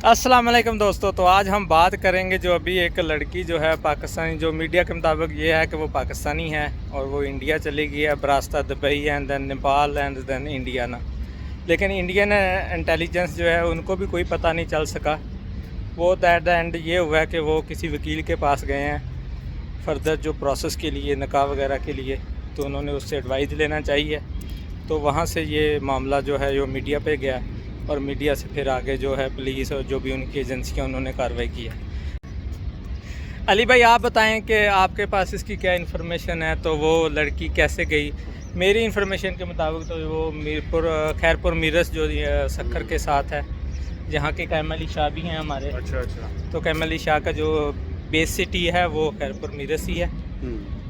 अस्सलाम वालेकुम दोस्तों। तो आज हम बात करेंगे जो अभी एक लड़की जो है पाकिस्तानी, जो मीडिया के मुताबिक ये है कि वो पाकिस्तानी है और वो इंडिया चली गई है बरास्ता Dubai and then Nepal and then India ना। लेकिन इंडियन इंटेलिजेंस जो है उनको भी कोई पता नहीं चल सका। वो एट द एंड ये हुआ है कि वो किसी वकील के पास गए हैं फर्दर जो प्रोसेस के लिए, निकाह वगैरह के लिए, तो उन्होंने उससे एडवाइस लेना चाहिए। तो वहाँ से ये मामला जो है वो मीडिया पे गया और मीडिया से फिर आगे जो है पुलिस और जो भी उनकी एजेंसियाँ उन्होंने कार्रवाई की है। अली भाई आप बताएं कि आपके पास इसकी क्या इन्फॉर्मेशन है, तो वो लड़की कैसे गई? मेरी इन्फॉर्मेशन के मुताबिक तो वो मीरपुर खैरपुर मीरस जो सक्कर के साथ है, जहाँ के कैमल अली शाह भी हैं हमारे। अच्छा। तो कैमल अली शाह का जो बेस सिटी है वो खैरपुर मीरस ही है,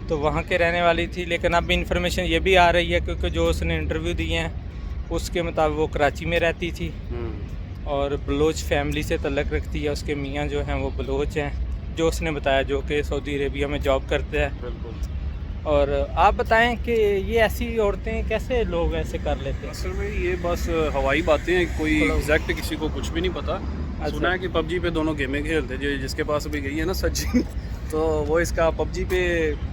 तो वहाँ के रहने वाली थी। लेकिन अब इन्फॉर्मेशन ये भी आ रही है क्योंकि जो उसने इंटरव्यू दिए हैं उसके मुताबिक वो कराची में रहती थी और बलोच फैमिली से तल्लक रखती है। उसके मियाँ जो हैं वो बलोच हैं, जो उसने बताया, जो कि सऊदी अरेबिया में जॉब करते हैं। बिल्कुल। और आप बताएं कि ये ऐसी औरतें कैसे लोग ऐसे कर लेते हैं? असल में ये बस हवाई बातें हैं, कोई एग्जैक्ट किसी को कुछ भी नहीं पता। सुना है कि पबजी पे दोनों गेमें खेलते, जो जिसके पास अभी गई है ना सचिन तो वो इसका पबजी पे,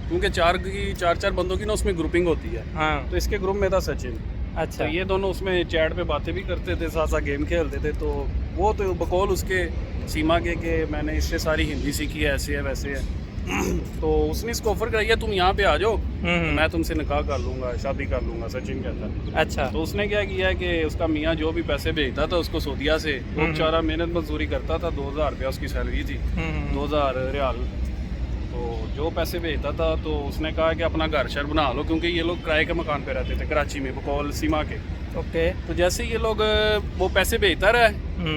क्योंकि चार बंदों की ना उसमें ग्रुपिंग होती है। हाँ, तो इसके ग्रुप में था सचिन। अच्छा। तो ये दोनों उसमें चैट पे बातें भी करते थे, साथ साथ गेम खेलते थे। तो वो तो बकौल उसके सीमा के कि मैंने इससे सारी हिंदी सीखी है, ऐसे है वैसे है तो उसने इसको ऑफर कराई है, तुम यहाँ पे आ जाओ, मैं तुमसे निकाह कर लूँगा, शादी कर लूँगा, सचिन कहता है। अच्छा। तो उसने क्या किया है कि उसका मियाँ जो भी पैसे भेजता था उसको सऊदीया से, वो बेचारा मेहनत मजदूरी करता था, 2000 रुपया उसकी सैलरी थी, 2000 रियाल। तो जो पैसे भेजता था तो उसने कहा कि अपना घर शहर बना लो, क्योंकि ये लोग किराए के मकान पे रहते थे कराची में बकौल सीमा के। ओके। तो जैसे ये लोग वो पैसे भेजता रहा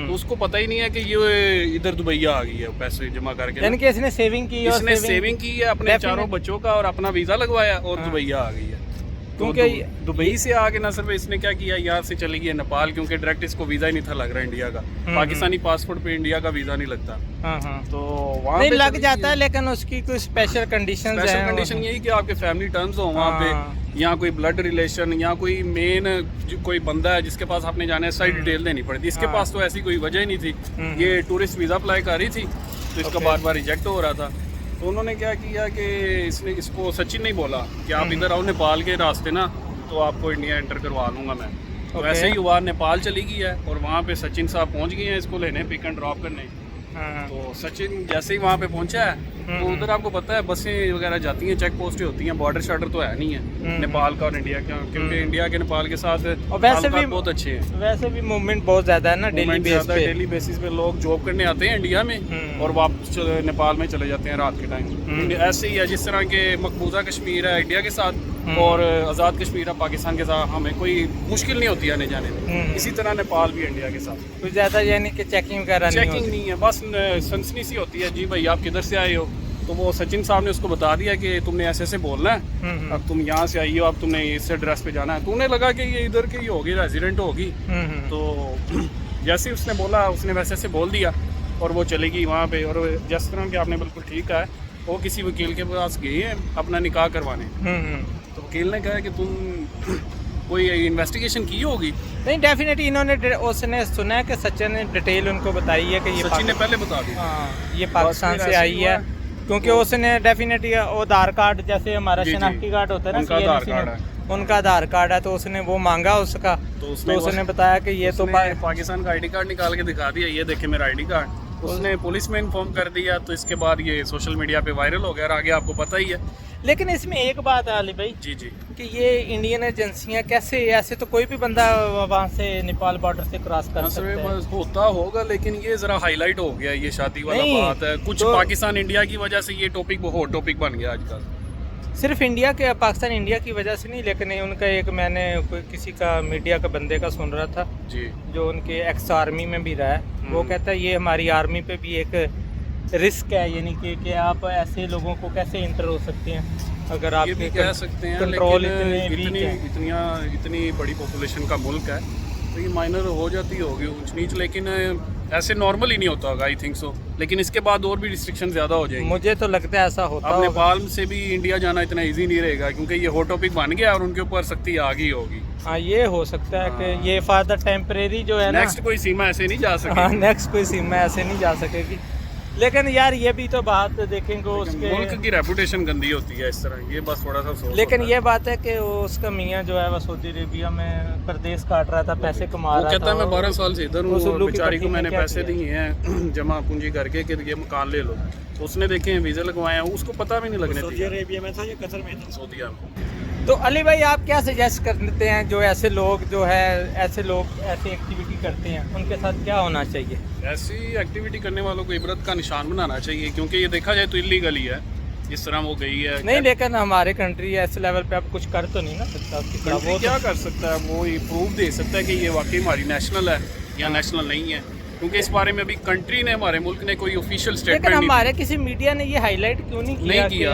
तो उसको पता ही नहीं है कि ये इधर दुबई आ गई है पैसे जमा करके। यानी कि इसने सेविंग की, इसने सेविंग की है अपने चारों बच्चों का और अपना वीज़ा लगवाया और दुबई आ गई है। क्योंकि दुबई से आके ना सिर्फ इसने क्या किया, यहाँ से चली गई है नेपाल, क्योंकि डायरेक्ट इसको वीज़ा ही नहीं था लग रहा इंडिया का। पाकिस्तानी पासपोर्ट पे इंडिया का वीज़ा नहीं लगता। तो वहाँ नहीं लग जाता है, लेकिन उसकी कुछ स्पेशल कंडीशन है। कंडीशन यही कि आपके फैमिली टर्म्स हो वहाँ पे, यहाँ कोई ब्लड रिलेशन या कोई मेन कोई बंदा है जिसके पास आपने जाना है, सारी डिटेल देनी पड़ती। इसके पास तो ऐसी कोई वजह ही नहीं थी। ये टूरिस्ट वीज़ा अप्लाई कर रही थी तो इसका बार बार रिजेक्ट हो रहा था। तो उन्होंने क्या किया कि इसको सचिन नहीं बोला कि आप इधर आओ नेपाल के रास्ते ना, तो आपको इंडिया एंटर करवा लूँगा मैं। तो ऐसे ही हुआ, नेपाल चली गई है और वहाँ पे सचिन साहब पहुँच गए हैं इसको लेने, पिक एंड ड्रॉप करने। तो सचिन जैसे ही वहाँ पे पहुँचा है तो उधर आपको पता है बसें वगैरह जाती हैं, चेक पोस्टें होती हैं, बॉर्डर शार्डर तो है नहीं है नेपाल का और इंडिया का, क्योंकि इंडिया के नेपाल के साथ वैसे भी बहुत अच्छे हैं। वैसे भी मूवमेंट बहुत ज़्यादा है ना, डेली बेसिस पे लोग जॉब करने आते हैं इंडिया में और वापस नेपाल में चले जाते हैं रात के टाइम। ऐसे ही है जिस तरह के मकबूजा कश्मीर है इंडिया के साथ और आज़ाद कश्मीर है पाकिस्तान के साथ, हमें कोई मुश्किल नहीं होती आने जाने में। इसी तरह नेपाल भी इंडिया के साथ कुछ ज़्यादा यानी कि चेकिंग वगैरह नहीं है, बस सनसनी सी होती है, जी भाई आप किधर से आए हो। तो वो सचिन साहब ने उसको बता दिया कि तुमने ऐसे ऐसे बोलना है, अब तुम यहाँ से आई हो, अब तुमने इस एड्रेस पे जाना है। तो उन्हें लगा कि ये इधर की होगी, रेजिडेंट होगी। तो जैसे ही उसने बोला, उसने वैसे ऐसे बोल दिया और वो चली गई वहाँ पे। और जिस तरह कि आपने बिल्कुल ठीक कहा है, वो किसी वकील के पास गई है अपना निकाह करवाने। तो वकील ने कहा कि तुम कोई इन्वेस्टिगेशन की होगी। नहीं, डेफिनेटली इन्होंने उसने सुना है कि सचिन ने डिटेल उनको बताई है कि ये सचिन ने पहले बता दी ये पाकिस्तान से आई है, क्योंकि उसने डेफिनेटली वो आधार कार्ड, जैसे हमारा शनाख्ती कार्ड होता है ना, उनका आधार कार्ड है, तो उसने वो मांगा उसका। तो उसने बताया कि ये तो पाकिस्तान का आईडी कार्ड निकाल के दिखा दिया, ये देखे मेरा आईडी कार्ड। उसने पुलिस में इन्फॉर्म कर दिया, तो इसके बाद ये सोशल मीडिया पे वायरल हो गया और आगे आपको पता ही है। लेकिन इसमें एक बात है अली भाई, जी कि ये इंडियन एजेंसियां कैसे, ऐसे तो कोई भी बंदा वहाँ से नेपाल बॉर्डर से क्रॉस कर सकता है। होता होगा, लेकिन ये जरा हाईलाइट हो गया, ये शादी वाला बात है। कुछ पाकिस्तान इंडिया की वजह से ये टॉपिक बहुत टॉपिक बन गया आजकल। सिर्फ इंडिया के, पाकिस्तान इंडिया की वजह से नहीं, लेकिन उनका एक, मैंने किसी का मीडिया का बंदे का सुन रहा था जी, जो उनके एक्स आर्मी में भी रहा है, वो कहता है ये हमारी आर्मी पे भी एक रिस्क है, यानी कि आप ऐसे लोगों को कैसे इंटर हो सकते हैं अगर आप भी कह सकते हैं। कंट्रोल इतनी बड़ी पॉपुलेशन का मुल्क है, तो ये माइनर हो जाती होगी ऊंच नीच। लेकिन ऐसे नॉर्मल ही नहीं होता होगा, आई थिंक सो। लेकिन इसके बाद और भी रिस्ट्रिक्शन ज़्यादा हो जाएंगी। मुझे तो लगता है ऐसा होता अब होगा। नेपाल से भी इंडिया जाना इतना इजी नहीं रहेगा, क्योंकि ये हॉट टॉपिक बन गया और उनके ऊपर सख्ती आ गई होगी। हाँ, ये हो सकता है कि ये फॉर द टेम्परेरी जो है ना, नेक्स्ट कोई सीमा ऐसे नहीं जा हाँ, सकेगी। नेक्स्ट कोई सीमा ऐसे नहीं जा सकेगी। लेकिन यार ये भी तो बात देखेंगे उसके, मुल्क की रेपुटेशन गंदी होती है इस तरह, ये बस थोड़ा सा सोच लेकिन होता ये बात है कि उसका मियाँ जो है वो सऊदी अरेबिया में परदेश काट रहा था, पैसे कमा वो रहा था। कहता है मैं 12 साल से इधर हूँ उस और उल्लू की बेचारी को पट्टी में मैंने क्या पैसे किया? दिए हैं जमा पूंजी करके कि ये मकान ले लो। तो उसने देखे हैं वीज़ा लगवाए हैं, उसको पता भी नहीं लगने सऊदी दिया। अरेबिया में था या कतर में था? सऊदीया में। तो अली भाई, आप क्या सजेस्ट करते हैं जो ऐसे लोग जो है ऐसे एक्टिविटी करते हैं, उनके साथ क्या होना चाहिए? ऐसी एक्टिविटी करने वालों को इबरत का निशान बनाना चाहिए, क्योंकि ये देखा जाए तो इलीगल ही है जिस तरह वो गई है। नहीं, लेकिन हमारे कंट्री ऐसे लेवल पे आप कुछ कर तो नहीं ना सकता उसकी तरह। कंट्री वो क्या कर सकता है, वो ये प्रूफ दे सकता है कि ये वाकई हमारी नेशनल है या नेशनल नहीं है, क्योंकि इस बारे में अभी कंट्री ने, हमारे मुल्क ने कोई ऑफिशियल लेकिन स्टेटमेंट हमारे किसी मीडिया ने ये हाईलाइट क्यों नहीं किया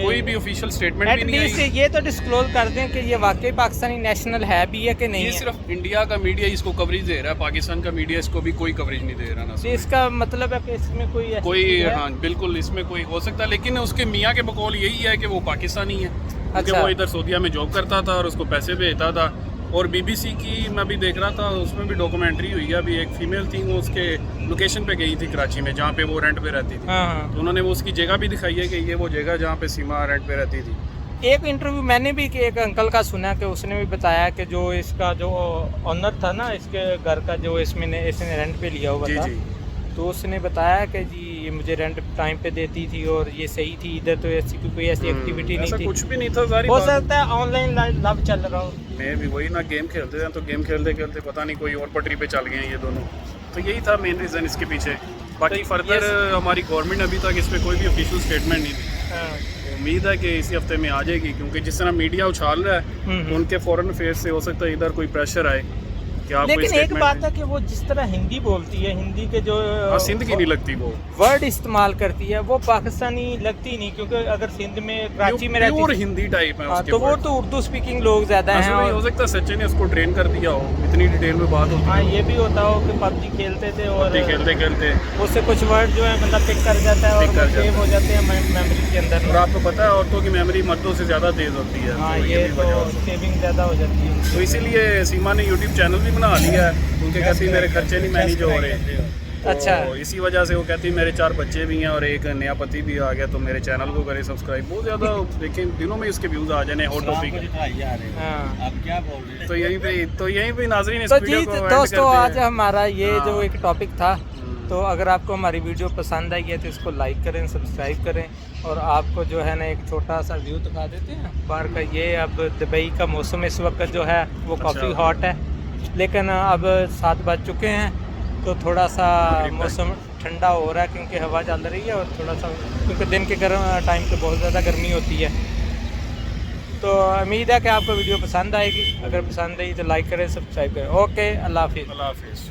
कोई भी ऑफिशियल स्टेटमेंट भी नहीं एटलीस्ट आई। ये तो डिस्क्लोज कर दें कि ये वाकई पाकिस्तानी नेशनल है भी है कि नहीं ये है। सिर्फ इंडिया का मीडिया इसको कवरेज दे रहा है, पाकिस्तान का मीडिया इसको भी कोई कवरेज नहीं दे रहा ना। तो इसका मतलब है कि इसमें कोई ऐसी कोई चीज़ है? हाँ बिल्कुल, इसमें कोई हो सकता है, लेकिन उसके मियाँ के बकौल यही है कि वो पाकिस्तानी है, क्योंकि अच्छा। वो इधर सऊदीया में जॉब करता था और उसको पैसे भेजता था। और बीबीसी की मैं भी देख रहा था, उसमें भी डॉक्यूमेंट्री हुई है। अभी एक फीमेल थी, वो उसके लोकेशन पे गई थी कराची में, जहाँ पे वो रेंट पे रहती थी। हाँ, तो उन्होंने वो उसकी जगह भी दिखाई है कि ये वो जगह जहाँ पे सीमा रेंट पे रहती थी। एक इंटरव्यू मैंने भी कि एक अंकल का सुना कि उसने भी बताया कि जो इसका जो ऑनर था ना इसके घर का, जो इसने रेंट पे लिया हुआ जी था, जी। तो उसने बताया कि जी ये मुझे रेंट टाइम पे देती थी और ये सही थी, इधर तो ऐसी कोई ऐसी एक्टिविटी नहीं ऐसा थी। कुछ भी नहीं था, सारी हो बात। सकता है ऑनलाइन लव चल रहा हो। मैं भी वही ना, गेम खेलते थे तो गेम खेलते खेलते पता नहीं कोई और पटरी पे चल गए हैं ये दोनों। तो यही था मेन रीज़न इसके पीछे। बाकी तो फर्दर हमारी गवर्नमेंट अभी तक इस पर कोई भी ऑफिशियल स्टेटमेंट नहीं दी। हाँ। तो उम्मीद है कि इसी हफ्ते में आ जाएगी, क्योंकि जिस तरह मीडिया उछाल रहा है तो उनके फॉरेन अफेयर्स से हो सकता है इधर कोई प्रेशर आए कि आप कोई लेकिन एक स्टेटमेंट बात है कि वो जिस तरह हिंदी बोलती है, हिंदी के जो सिंध की नहीं लगती वो वर्ड इस्तेमाल करती है वो पाकिस्तानी लगती नहीं, क्योंकि अगर सिंध में कराची में रहती प्योर हिंदी टाइप है हाँ, उसके तो वो words। तो उर्दू स्पीकिंग लोग ज़्यादा हैं। ऐसा नहीं हो और सकता सचिन ने उसको ट्रेन कर दिया हो, इतनी डिटेल में बात होती हाँ, है। ये भी होता हो कि पबजी खेलते थे और खेलते खेलते उससे कुछ वर्ड जो है बंदा पिक कर जाता है और Pick कर वो सेव जाता हो जाते हैं मेमोरी के अंदर। और आपको पता है औरतों की मेमोरी मर्दों से ज़्यादा तेज़ होती है। हाँ, तो ये भी तो वजह हो सकती है। सेविंग ज़्यादा हो जाती है तो उनकी। इसीलिए सीमा ने यूट्यूब चैनल भी बना लिया है, क्योंकि कहती है मेरे खर्चे नहीं मैनेज हो रहे। तो अच्छा। इसी वजह से वो कहती है मेरे 4 बच्चे भी हैं और एक नया पति भी आ गया, तो मेरे चैनल को करें सब्सक्राइब। बहुत ज़्यादा देखें दिनों में इसके व्यूज़ आ जाने हॉट टॉपिक। हाँ। आप क्या बोल रहे हैं? तो यहीं पे नाजरीन इस तो वीडियो जी को end दोस्तों, करते आज हैं। हमारा ये जो हाँ। एक टॉपिक था, तो अगर आपको हमारी वीडियो पसंद आई है तो इसको लाइक करें, सब्सक्राइब करें। और आपको जो है ना एक छोटा सा व्यू दिखा देते हैं बाहर का। ये अब दुबई का मौसम इस वक्त जो है वो काफ़ी हॉट है, लेकिन अब 7 बज चुके हैं तो थोड़ा सा मौसम ठंडा हो रहा है, क्योंकि हवा चल रही है और थोड़ा सा, क्योंकि दिन के गर्म टाइम पे बहुत ज़्यादा गर्मी होती है। तो उम्मीद है कि आपको वीडियो पसंद आएगी। अगर पसंद आई तो लाइक करें, सब्सक्राइब करें। ओके, अल्लाह हाफिज़। अल्लाह हाफिज़।